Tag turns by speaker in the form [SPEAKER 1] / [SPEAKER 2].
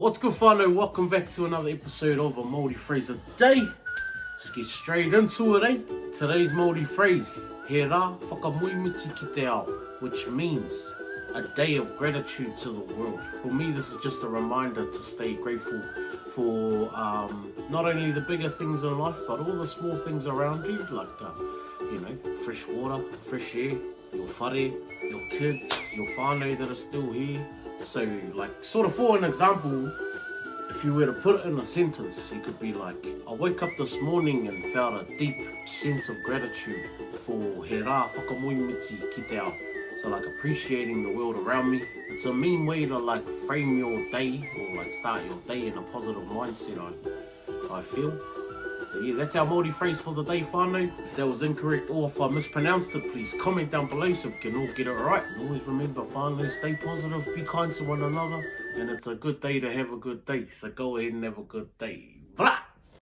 [SPEAKER 1] What's good, whānau? Welcome back to another episode of a Māori Phrase a Day. Let's get straight into it, eh? Today's Māori phrase, he rā whakamoemiti ki te ao, which means a day of gratitude to the world. For me, this is just a reminder to stay grateful for not only the bigger things in life, but all the small things around you, like, fresh water, fresh air, your whare, your kids, your whānau that are still here. So, sort of for an example, if you were to put it in a sentence, you could be like, I woke up this morning and felt a deep sense of gratitude for he rā whakamoemiti ki te ao. So appreciating the world around me. It's a mean way to frame your day or start your day in a positive mindset, I feel. So yeah, that's our Māori phrase for the day, whānau. If that was incorrect or if I mispronounced it, please comment down below so we can all get it right. And always remember, whānau, stay positive, be kind to one another, and it's a good day to have a good day. So go ahead and have a good day. Vra!